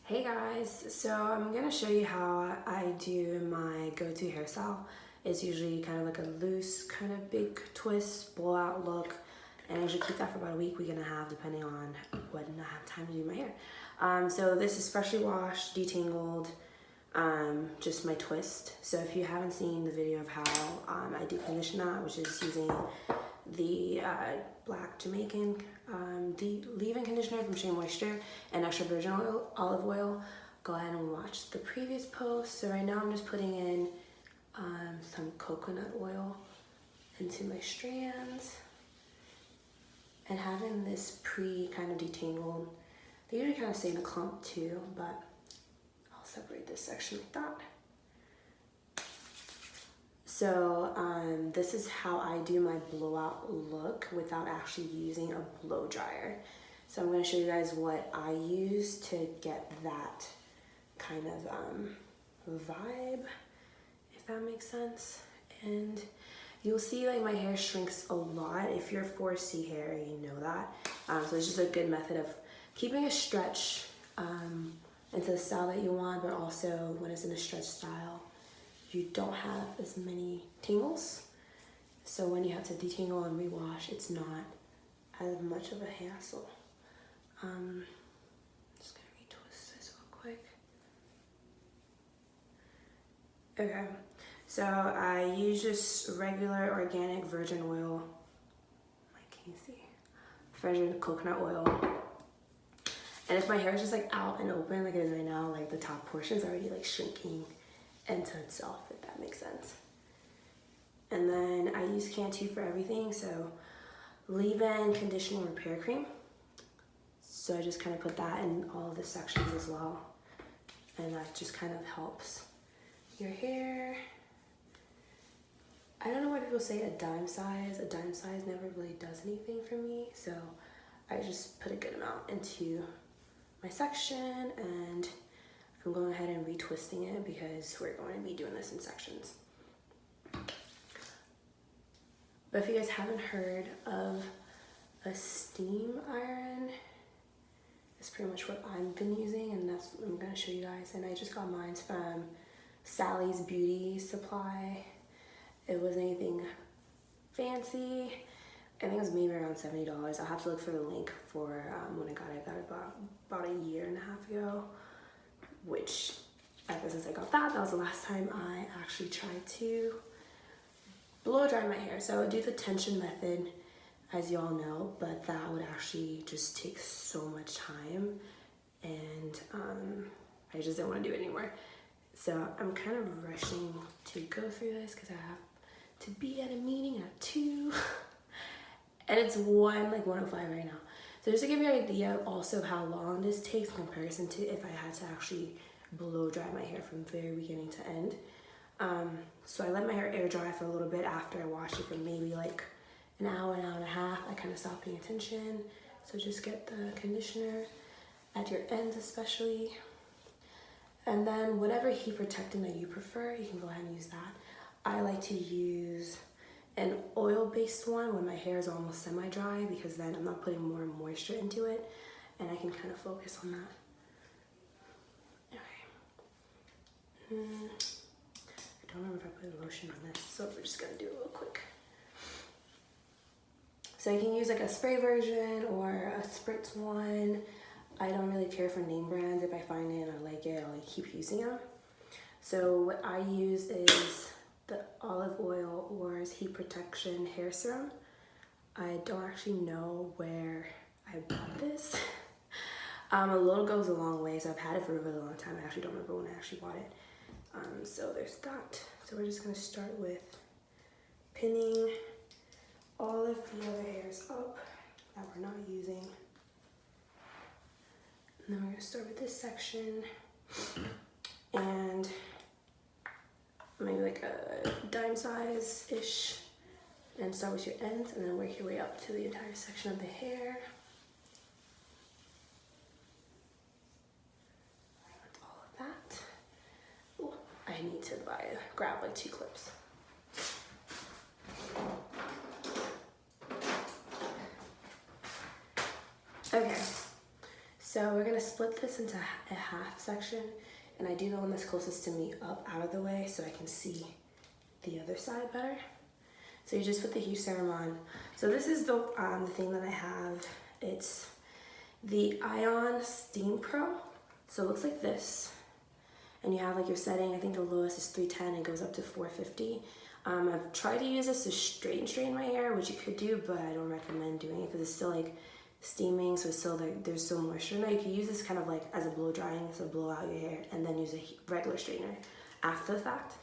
Hey guys, so I'm gonna show you how I do my go-to hairstyle. It's usually kind of like a loose, kind of big twist, blowout look, and I usually keep that for about a week and a half, depending on when I have time to do my hair. So this is freshly washed, detangled, just my twist. So if you haven't seen the video of how I do condition that, which is using the black Jamaican leave-in conditioner from Shea Moisture and extra virgin olive oil, go ahead and watch the previous post. So right now I'm just putting in some coconut oil into my strands and having this kind of detangled. They usually kind of stay in a clump too, but I'll separate this section like that. So this is how I do my blowout look without actually using a blow dryer. So I'm going to show you guys what I use to get that kind of vibe, if that makes sense. And you'll see like my hair shrinks a lot. If you're 4C hair, you know that. So it's just a good method of keeping a stretch into the style that you want, but also when it's in a stretch style, you don't have as many tangles. So when you have to detangle and rewash, it's not as much of a hassle. Just gonna retwist this real quick. Okay, so I use just regular organic virgin oil. Can you see? Virgin coconut oil. And if my hair is just like out and open like it is right now, like the top portion is already like shrinking into itself, if that makes sense. And then I use Cantu for everything, so leave-in conditioning repair cream. So I just kind of put that in all of the sections as well, and that just kind of helps your hair. I don't know why people say a dime size. A dime size never really does anything for me, so I just put a good amount into my section, and I'm going ahead and retwisting it because we're going to be doing this in sections. But if you guys haven't heard of a steam iron, it's pretty much what I've been using, and that's what I'm going to show you guys. And I just got mine from Sally's Beauty Supply. It wasn't anything fancy. I think it was maybe around $70. I'll have to look for the link for when I got it. I got it about a year and a half ago, which ever since I got that was the last time I actually tried to blow dry my hair. So I would do the tension method, as y'all know, but that would actually just take so much time, and I just didn't want to do it anymore. So I'm kind of rushing to go through this because I have to be at a meeting at 2 and it's 1:05 right now. So just to give you an idea also how long this takes in comparison to if I had to actually blow dry my hair from very beginning to end. So I let my hair air dry for a little bit after I washed it for maybe like an hour and a half. I kind of stopped paying attention. So just get the conditioner at your ends especially. And then whatever heat protectant that you prefer, you can go ahead and use that. I like to use an oil-based one when my hair is almost semi-dry, because then I'm not putting more moisture into it and I can kind of focus on that. Okay. I don't remember if I put lotion on this, so we're just gonna do it real quick. So you can use like a spray version or a spritz one. I don't really care for name brands. If I find it and I like it, I'll keep using them. So what I use is the olive oil or heat protection hair serum. I don't actually know where I bought this. A little goes a long way, so I've had it for a really long time. I actually don't remember when I actually bought it. So there's that. So we're just gonna start with pinning all of the other hairs up that we're not using. And then we're gonna start with this section and maybe like a dime size-ish, and start with your ends and then work your way up to the entire section of the hair. With all of that. Ooh, I need to grab like 2 clips. Okay, So we're gonna split this into a half section, and I do the one that's closest to me up out of the way so I can see the other side better. So you just put the heat serum on. So this is the thing that I have. It's the Ion Steam Pro. So it looks like this. And you have like your setting, I think the lowest is 310, it goes up to 450. I've tried to use this to straighten my hair, which you could do, but I don't recommend doing it because it's still like steaming, so it's still like there's still moisture in it. You can use this kind of like as a blow drying, so blow out your hair, and then use a regular straightener after the fact.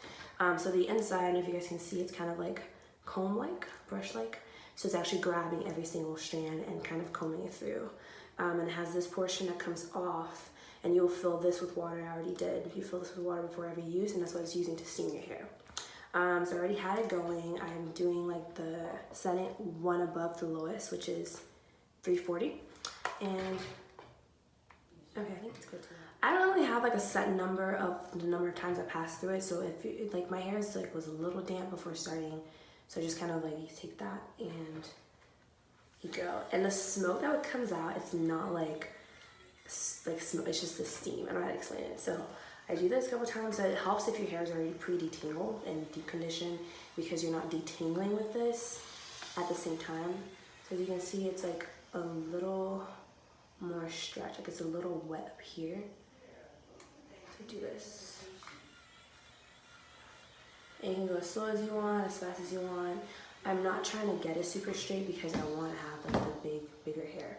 So the inside, I don't know if you guys can see, it's kind of like comb-like, brush-like. So it's actually grabbing every single strand and kind of combing it through. And it has this portion that comes off, and you'll fill this with water. I already did. You fill this with water before every use, and that's what it's using to steam your hair. So I already had it going. I'm doing like the setting one above the lowest, which is 340. And okay, I think it's good. I don't really have like a set number of the number of times I passed through it. So if you, like my hair is like was a little damp before starting, so just kind of like you take that and you go. And the smoke that comes out, it's not like smoke, it's just the steam. I don't know how to explain it. So I do this a couple times. It helps if your hair is already pre-detangled and deep conditioned, because you're not detangling with this at the same time. So as you can see, it's like a little more stretch, like it's a little wet up here. So do this. And you can go as slow as you want, as fast as you want. I'm not trying to get it super straight because I want to have like the bigger hair.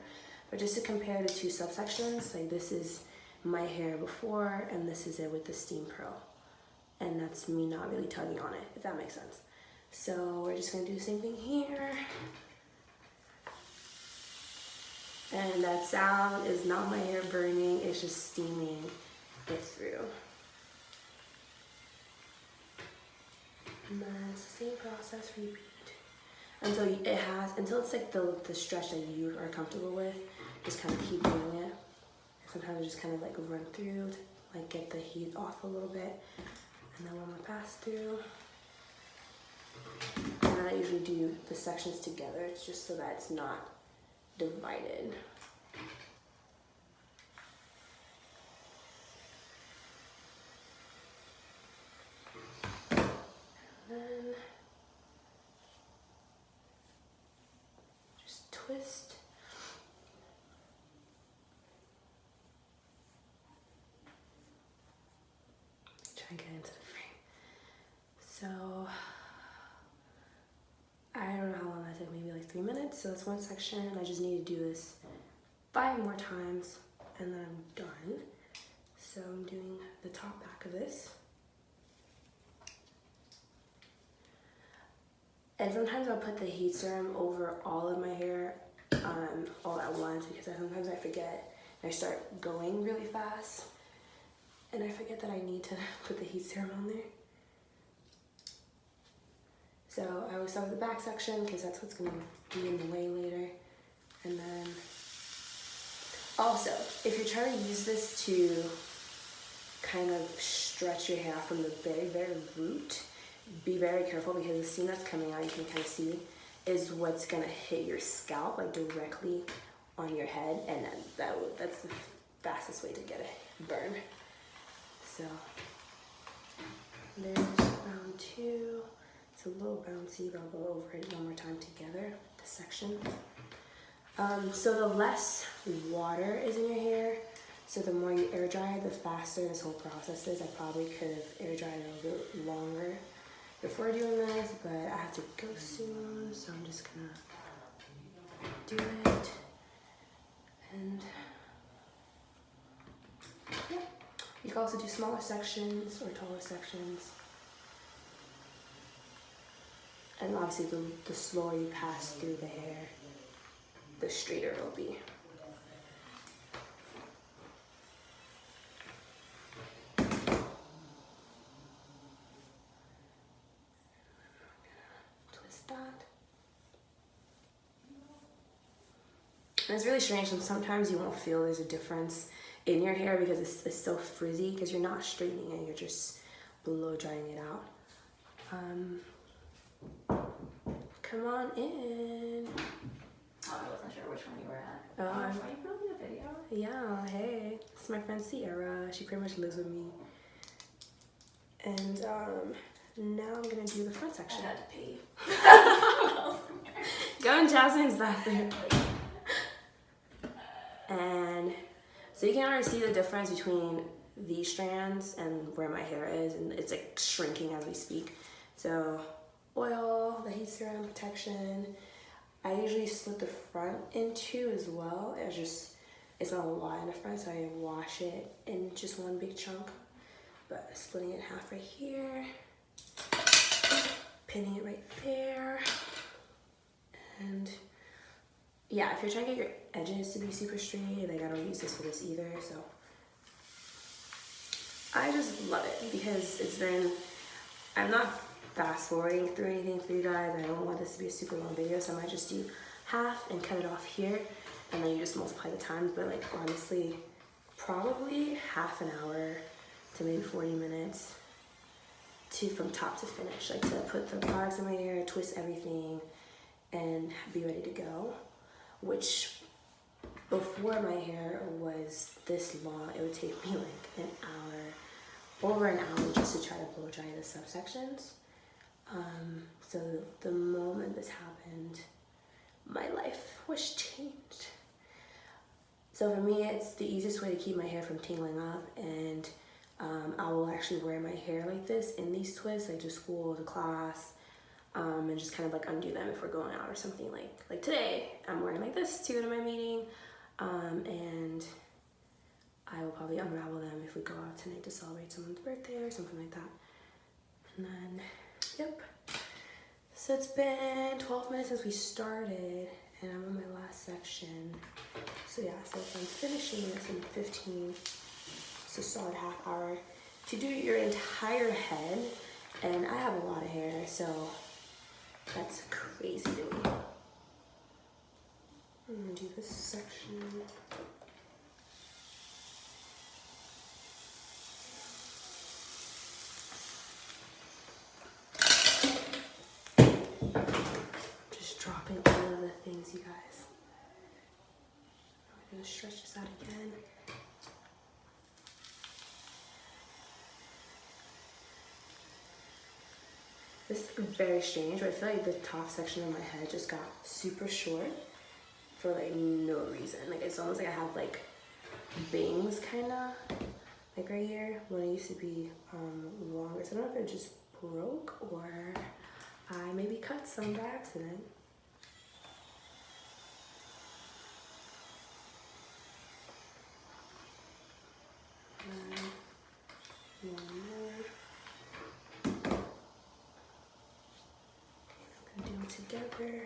But just to compare the two subsections, like this is my hair before, and this is it with the Steam Pro. And that's me not really tugging on it, if that makes sense. So we're just gonna do the same thing here. And that sound is not my hair burning, it's just steaming it through. And then it's the same process, repeat. Until it's like the stretch that you are comfortable with, just kind of keep doing it. Sometimes I just kind of like run through to like get the heat off a little bit. And then one more pass through. And then I usually do the sections together, it's just so that it's not divided. And then just twist. Try and get into the frame. So I don't know how long that took, maybe like 3 minutes. So that's one section. I just need to do this 5 more times and then I'm done. So I'm doing the top back of this. And sometimes I'll put the heat serum over all of my hair all at once, because sometimes I forget and I start going really fast and I forget that I need to put the heat serum on there. So I always start with the back section because that's what's going to be in the way later. And then also, if you're trying to use this to kind of stretch your hair from the very, very root, be very careful, because the steam that's coming out, you can kind of see, is what's going to hit your scalp like directly on your head, and that's the fastest way to get a burn. So there's round 2. It's a little bouncy, but I'll go over it one more time together, the section. So the less water is in your hair, so the more you air dry, the faster this whole process is. I probably could have air dried it a little bit longer before doing this, but I have to go soon, so I'm just gonna do it. And yeah, you can also do smaller sections or taller sections. And obviously the slower you pass through the hair, the straighter it'll be. Twist that. And it's really strange, and sometimes you won't feel there's a difference in your hair because it's still frizzy, because you're not straightening it, you're just blow drying it out. Come on in. I wasn't sure which one you were at. Are you filming a video? Yeah, hey. This is my friend Sierra. She pretty much lives with me. And now I'm gonna do the front section. I had to pee. Go in Jasmine's bathroom. And so you can already see the difference between these strands and where my hair is, and it's like shrinking as we speak. So oil, the heat serum, protection. I usually split the front in two as well. It's not a lot in the front, so I wash it in just one big chunk. But splitting it in half right here, pinning it right there. And yeah, if you're trying to get your edges to be super straight, like I don't use this for this either, so. I just love it because I'm not fast forwarding through anything for you guys. I don't want this to be a super long video, so I might just do half and cut it off here, and then you just multiply the times. But like honestly, probably half an hour to maybe 40 minutes from top to finish, like to put the products in my hair, twist everything, and be ready to go. Which before my hair was this long, it would take me like an hour, over an hour, just to try to blow dry the subsections. So the moment this happened, my life was changed. So for me, it's the easiest way to keep my hair from tangling up, and I will actually wear my hair like this in these twists, like to school, to class, and just kind of like undo them if we're going out or something. Like today, I'm wearing like this to go to my meeting, and I will probably unravel them if we go out tonight to celebrate someone's birthday or something like that. And then, yep. So it's been 12 minutes since we started, and I'm on my last section. So yeah, so if I'm finishing this in 15, it's a solid half hour to do your entire head. And I have a lot of hair, so that's crazy to me. I'm gonna do this section. Just dropping all of the things, you guys. I'm gonna stretch this out again. This is very strange, but I feel like the top section of my head just got super short for like no reason. Like it's almost like I have like bangs kinda, like right here, when it used to be longer. So I don't know if it just broke or I maybe cut some by accident. One more. I'm gonna do them together.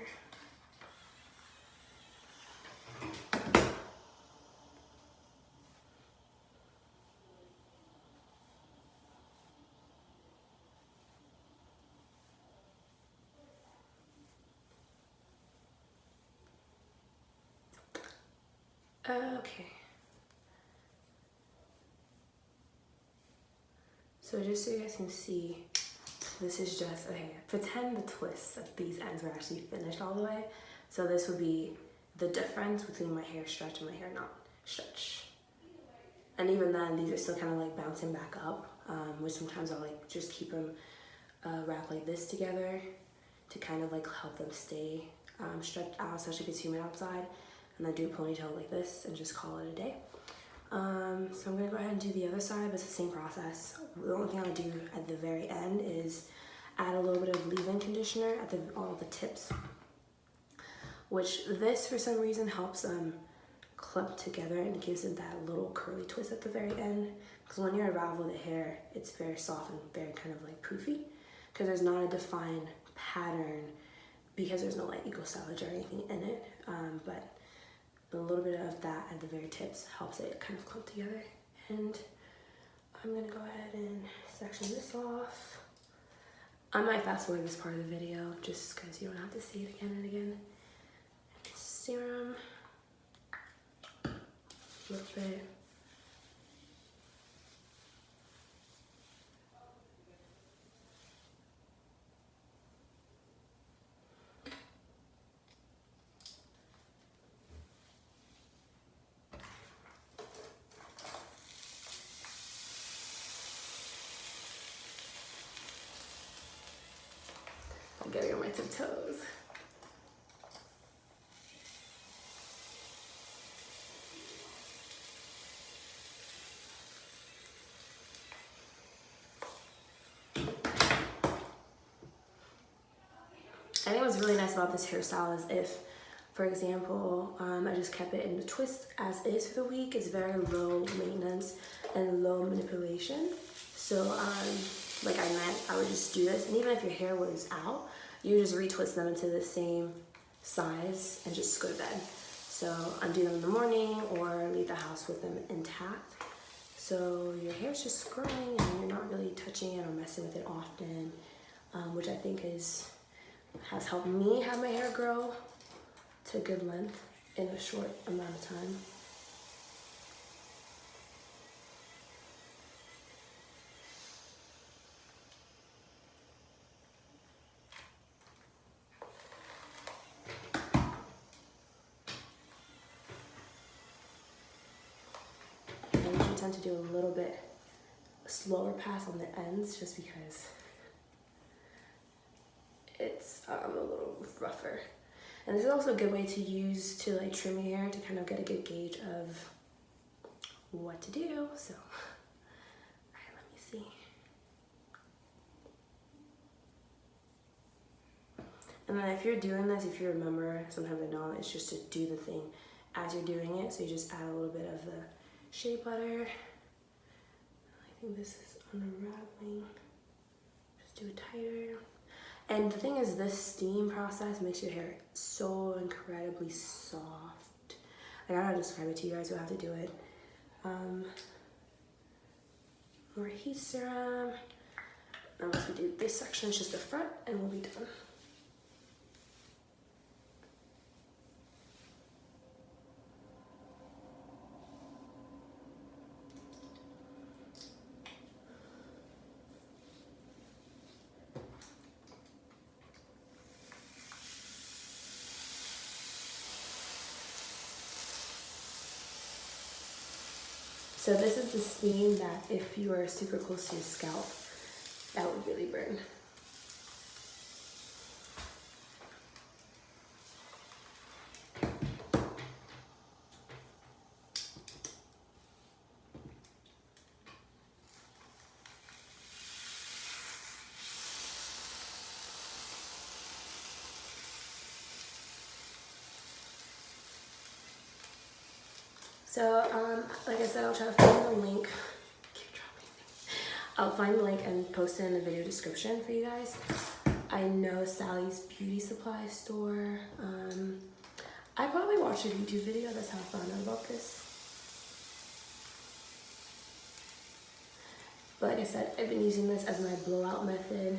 Okay. So just so you guys can see, this is just, okay, pretend the twists at these ends were actually finished all the way. So this would be the difference between my hair stretch and my hair not stretch. And even then, these are still kind of like bouncing back up, which sometimes I'll like just keep them wrapped like this together to kind of like help them stay stretched out, especially if it's humid outside. And then do a ponytail like this and just call it a day. So I'm gonna go ahead and do the other side, but it's the same process. The only thing I'll do at the very end is add a little bit of leave-in conditioner at all the tips, which this for some reason helps them clump together and gives it that little curly twist at the very end. Because when you unravel the hair, it's very soft and very kind of like poofy, because there's not a defined pattern, because there's no like eco stylish or anything in it. But a little bit of that at the very tips helps it kind of clump together. And I'm gonna go ahead and section this off. I might fast forward this part of the video just because you don't have to see it again and again. Serum, a little bit. was really nice about this hairstyle is if, for example, I just kept it in the twist as is for the week. It's very low maintenance and low manipulation. So like I meant, I would just do this, and even if your hair was out, you just retwist them into the same size and just go to bed. So undo them in the morning or leave the house with them intact. So your hair's just growing and you're not really touching it or messing with it often, which I think has helped me have my hair grow to a good length in a short amount of time. I usually tend to do a little bit slower pass on the ends just because it's a little rougher. And this is also a good way to use to like trim your hair to kind of get a good gauge of what to do. So, all right, let me see. And then if you're doing this, if you remember, sometimes I don't, it's just to do the thing as you're doing it. So you just add a little bit of the shea butter. I think this is unraveling. Just do it tighter. And the thing is, this steam process makes your hair so incredibly soft. I gotta describe it to you guys, you'll have to do it. More heat serum. And once we do this section, it's just the front, and we'll be done. So this is the steam that if you are super close to your scalp, that would really burn. So, like I said, I'll try to find the link. I'll find the link and post it in the video description for you guys. I know Sally's Beauty Supply store. I probably watched a YouTube video. That's how I found out about this. But like I said, I've been using this as my blowout method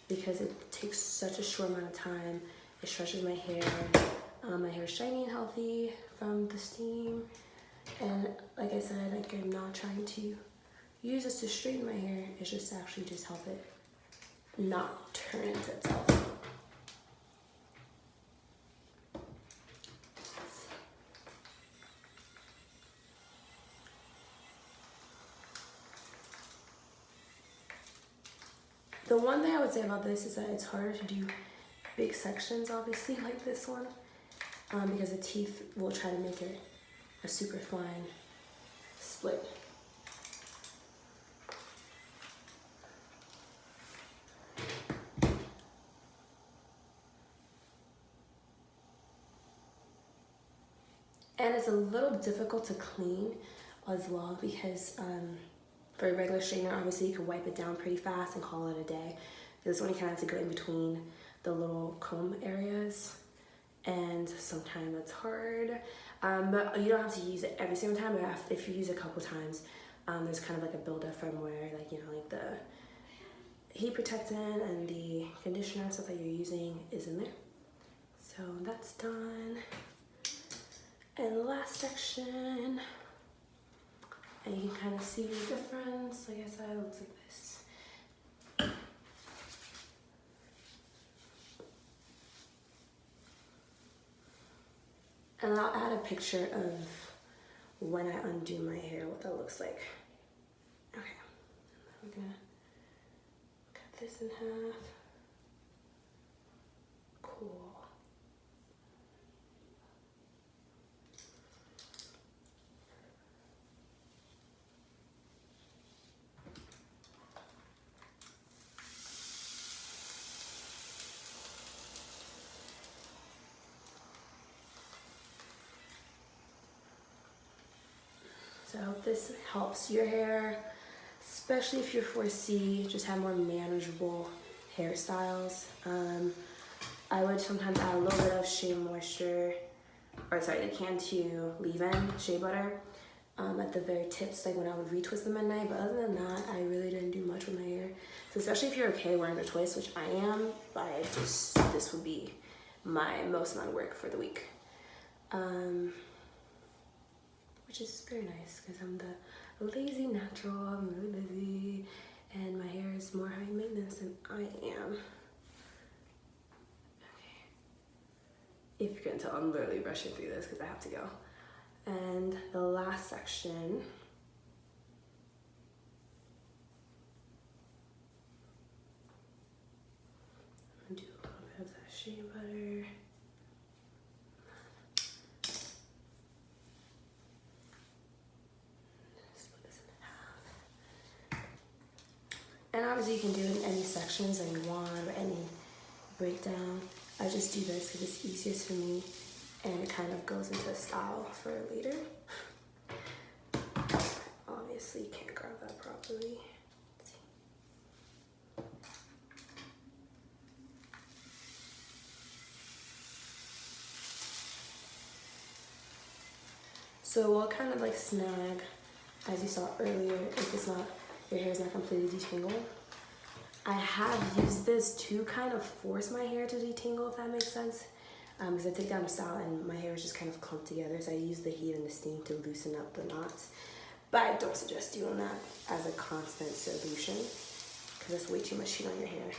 because it takes such a short amount of time. It stretches my hair. My hair is shiny and healthy from the steam. And like I said, like I'm not trying to use this to straighten my hair. It's just to actually just help it not turn into itself. The one thing I would say about this is that it's harder to do big sections, obviously, like this one, because the teeth will try to make it a super fine split. And it's a little difficult to clean as well because for a regular straightener, obviously you can wipe it down pretty fast and call it a day. This one you kind of have to go in between the little comb areas, and sometimes it's hard. But you don't have to use it every single time, but if you use it a couple times, there's kind of like a buildup from where, like, you know, like the heat protectant and the conditioner and stuff that you're using is in there. So that's done. And the last section, and you can kind of see the difference. Like I said, it looks like this. And I'll add a picture of when I undo my hair, what that looks like. Okay, I'm gonna cut this in half. Cool. So I hope this helps your hair, especially if you're 4C, just have more manageable hairstyles. I would sometimes add a little bit of shea moisture, or sorry, the can to leave-in shea butter at the very tips, like when I would retwist them at night. But other than that, I really didn't do much with my hair. So especially if you're okay wearing a twist, which I am, but this would be my most amount of work for the week. Which is very nice because I'm the lazy natural, I'm really busy, and my hair is more high maintenance than I am. Okay. If you can tell, I'm literally rushing through this because I have to go. And the last section, I'm gonna do a little bit of that shea butter. Split this in half. And obviously you can do it in any sections that you want or any breakdown. I just do this because it's easiest for me and it kind of goes into style for later. Obviously you can't grab that properly. Let's see. So we'll kind of like snag, as you saw earlier, if it's not, your hair is not completely detangled. I have used this to kind of force my hair to detangle, if that makes sense. Because I take down a style and my hair is just kind of clumped together. So I use the heat and the steam to loosen up the knots. But I don't suggest doing that as a constant solution because that's way too much heat on your hair.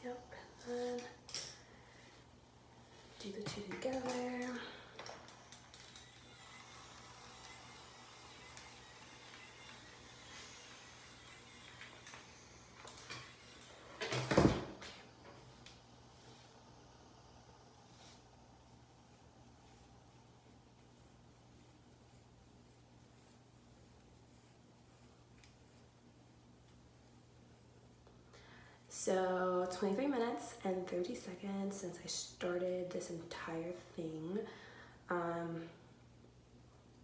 Yep, and then do the two together. So 23 minutes and 30 seconds since I started this entire thing,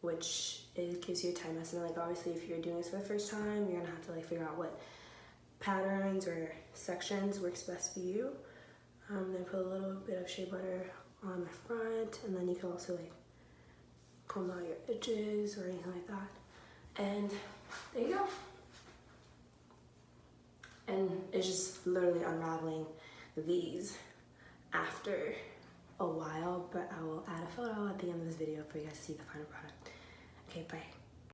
which it gives you a time estimate. Like obviously if you're doing this for the first time, you're gonna have to like figure out what patterns or sections works best for you. Then put a little bit of shea butter on the front, and then you can also like comb out your edges or anything like that. And there you go. And it's just literally unraveling these after a while, but I will add a photo at the end of this video for you guys to see the final product. Okay, bye.